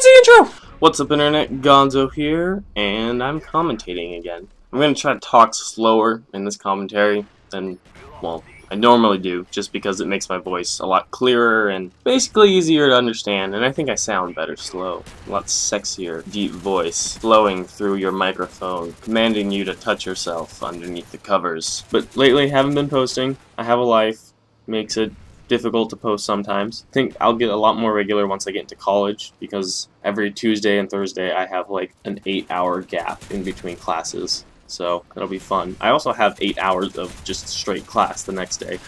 Fancy intro! What's up, Internet? Gonzo here, and I'm commentating again. I'm gonna try to talk slower in this commentary than, well, I normally do, just because it makes my voice a lot clearer and basically easier to understand, and I think I sound better slow. A lot sexier, deep voice, flowing through your microphone, commanding you to touch yourself underneath the covers. But lately, haven't been posting. I have a life, makes it difficult to post sometimes. I think I'll get a lot more regular once I get into college, because every Tuesday and Thursday I have like an 8-hour gap in between classes. So that'll be fun. I also have 8 hours of just straight class the next day.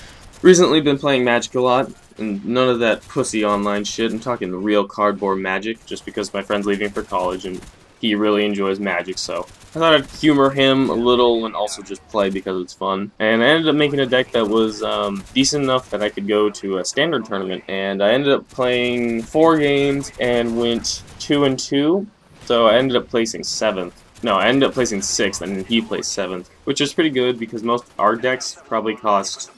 Recently been playing Magic a lot, and none of that pussy online shit. I'm talking real cardboard Magic, just because my friend's leaving for college and he really enjoys Magic, so I thought I'd humor him a little and also just play because it's fun. And I ended up making a deck that was decent enough that I could go to a standard tournament, and I ended up playing 4 games and went 2-2, so I ended up placing 7th. No, I ended up placing 6th, and then he placed 7th, which is pretty good because most our decks probably cost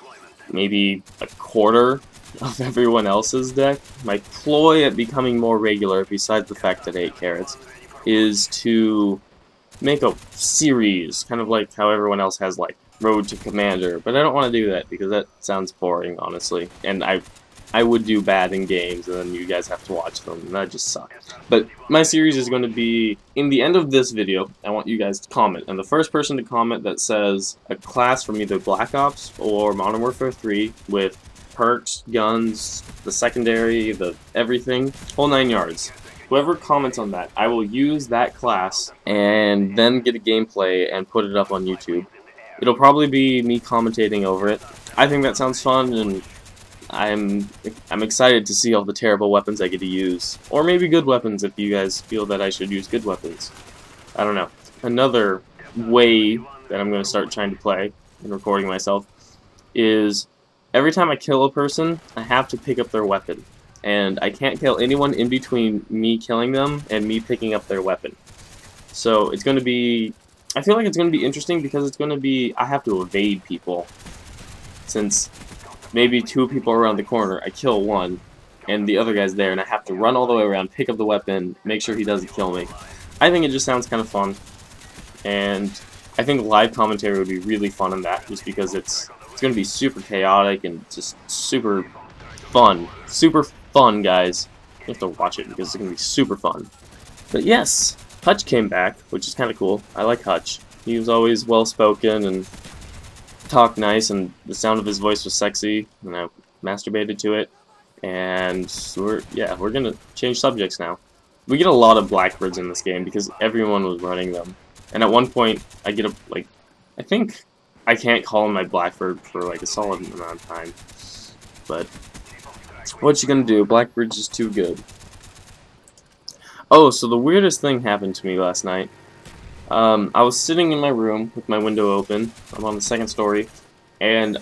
maybe a quarter of everyone else's deck. My ploy at becoming more regular, besides the fact that 8 carats, is to make a series, kind of like how everyone else has like Road to Commander, but I don't want to do that because that sounds boring, honestly, and I would do bad in games and then you guys have to watch them, and that just sucks. But my series is going to be, in the end of this video, I want you guys to comment, and the first person to comment that says a class from either Black Ops or Modern Warfare 3 with perks, guns, the secondary, the everything, whole 9 yards. Whoever comments on that, I will use that class and then get a gameplay and put it up on YouTube. It'll probably be me commentating over it. I think that sounds fun, and I'm excited to see all the terrible weapons I get to use. Or maybe good weapons if you guys feel that I should use good weapons. I don't know. Another way that I'm going to start trying to play and recording myself is every time I kill a person, I have to pick up their weapon. And I can't kill anyone in between me killing them and me picking up their weapon. So it's going to be, I feel like it's going to be interesting because it's going to be, I have to evade people. Since maybe 2 people are around the corner, I kill one, and the other guy's there, and I have to run all the way around, pick up the weapon, make sure he doesn't kill me. I think it just sounds kind of fun. And I think live commentary would be really fun in that, just because it's going to be super chaotic and just super fun. Super fun, guys. You have to watch it because it's going to be super fun. But yes, Hutch came back, which is kind of cool. I like Hutch. He was always well-spoken and talked nice, and the sound of his voice was sexy, and I masturbated to it. And we're going to change subjects now. We get a lot of blackbirds in this game because everyone was running them. And at one point, I get I think I can't call him my blackbird for like a solid amount of time. But what you gonna do? Blackbird's just too good. Oh, so the weirdest thing happened to me last night. I was sitting in my room with my window open. I'm on the 2nd story, and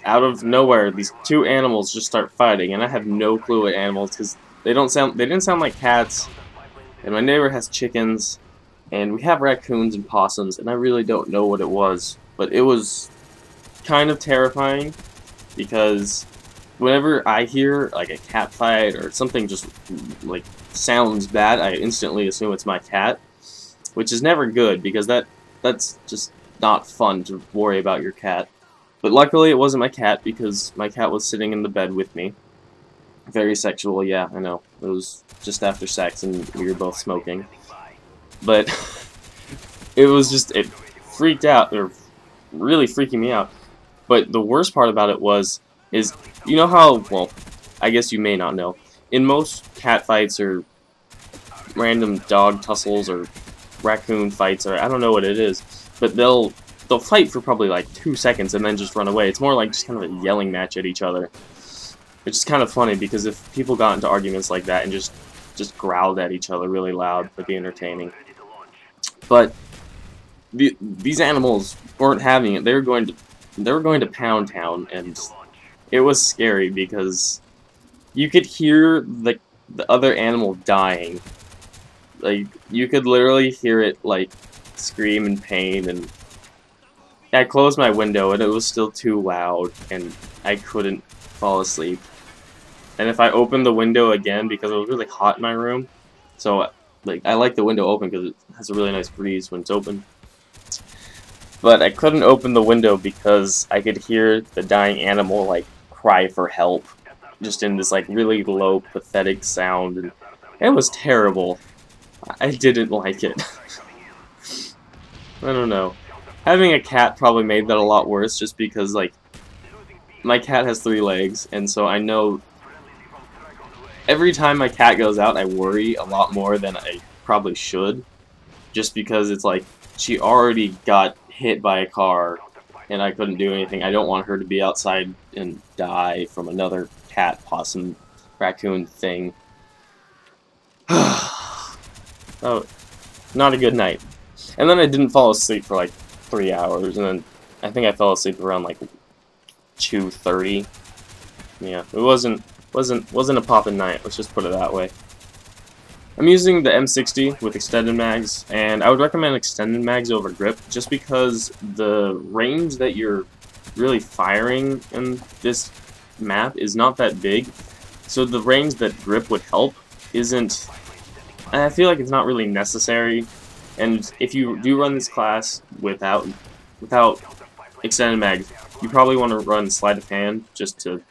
out of nowhere, these 2 animals just start fighting, and I have no clue what animals, because they didn't sound like cats. And my neighbor has chickens, and we have raccoons and possums, and I really don't know what it was, but it was kind of terrifying because whenever I hear like a cat fight or something just like sounds bad, I instantly assume it's my cat, which is never good because that's just not fun to worry about your cat. But luckily it wasn't my cat because my cat was sitting in the bed with me. Very sexual, yeah, I know. It was just after sex and we were both smoking. But it freaked out, or really freaking me out. But the worst part about it is, you know how, well, I guess you may not know, in most cat fights or random dog tussles or raccoon fights, or I don't know what it is, but they'll fight for probably like 2 seconds and then just run away. It's more like just kind of a yelling match at each other. Which is kind of funny because if people got into arguments like that and just growled at each other really loud, it'd be entertaining. But these animals weren't having it. They were going to Pound Town, and it was scary because you could hear the other animal dying. Like, you could literally hear it, like, scream in pain, and I closed my window, and it was still too loud, and I couldn't fall asleep. And if I opened the window again, because it was really hot in my room, So, like, I like the window open because it has a really nice breeze when it's open. But I couldn't open the window because I could hear the dying animal, like, cry for help. Just in this, like, really low, pathetic sound. And it was terrible. I didn't like it. I don't know. Having a cat probably made that a lot worse just because, like, my cat has 3 legs, and so I know every time my cat goes out, I worry a lot more than I probably should. Just because it's like, she already got hit by a car, and I couldn't do anything. I don't want her to be outside and die from another cat, possum, raccoon thing. Oh, not a good night. And then I didn't fall asleep for like 3 hours, and then I think I fell asleep around like 2:30. Yeah, it wasn't a poppin' night. Let's just put it that way. I'm using the M60 with extended mags, and I would recommend extended mags over grip, just because the range that you're really firing in this map is not that big. So the range that grip would help isn't. I feel like it's not really necessary. And if you do run this class without extended mags, you probably want to run sleight of hand just to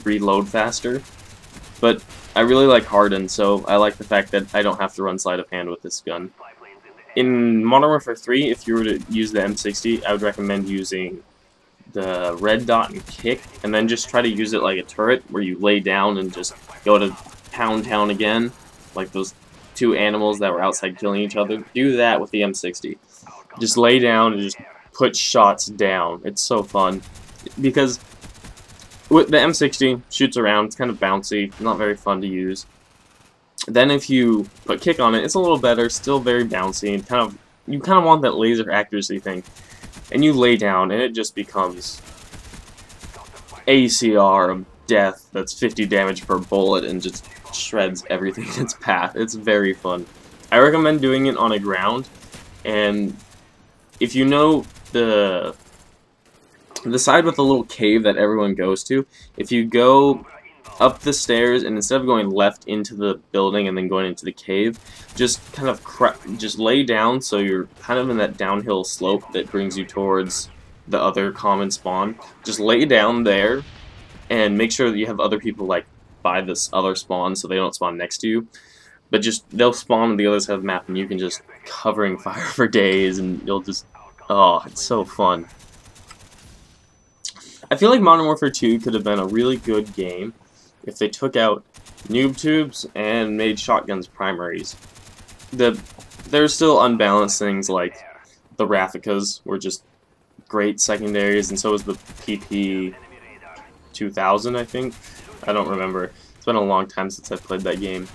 reload faster. But I really like hardened, so I like the fact that I don't have to run sleight of hand with this gun. In Modern Warfare 3, if you were to use the M60, I would recommend using the red dot and kick, and then just try to use it like a turret, where you lay down and just go to Pound Town again, like those 2 animals that were outside killing each other. Do that with the M60. Just lay down and just put shots down. It's so fun. Because with the M60, shoots around, it's kind of bouncy, not very fun to use. Then if you put kick on it, it's a little better, still very bouncy, and you kind of want that laser accuracy thing. And you lay down, and it just becomes ACR of death that's 50 damage per bullet, and just shreds everything in its path. It's very fun. I recommend doing it on a ground, and if you know the side with the little cave that everyone goes to, if you go up the stairs and instead of going left into the building and then going into the cave, just kind of just lay down so you're kind of in that downhill slope that brings you towards the other common spawn. Just lay down there and make sure that you have other people like by this other spawn so they don't spawn next to you. But just they'll spawn on the other side of the map and you can just covering fire for days and you'll just it's so fun. I feel like Modern Warfare 2 could have been a really good game if they took out noob tubes and made shotguns primaries. There's still unbalanced things like the Rafficas were just great secondaries, and so was the PP 2000, I think. I don't remember. It's been a long time since I played that game.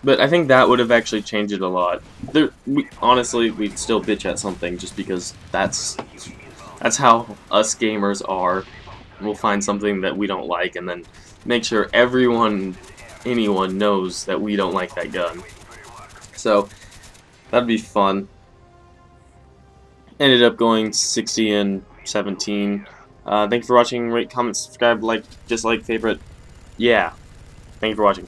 But I think that would have actually changed it a lot. Honestly, we'd still bitch at something just because that's how us gamers are. We'll find something that we don't like and then make sure anyone knows that we don't like that gun. So, that'd be fun. Ended up going 60 and 17. Thank you for watching. Rate, comment, subscribe, like, dislike, favorite. Yeah. Thank you for watching.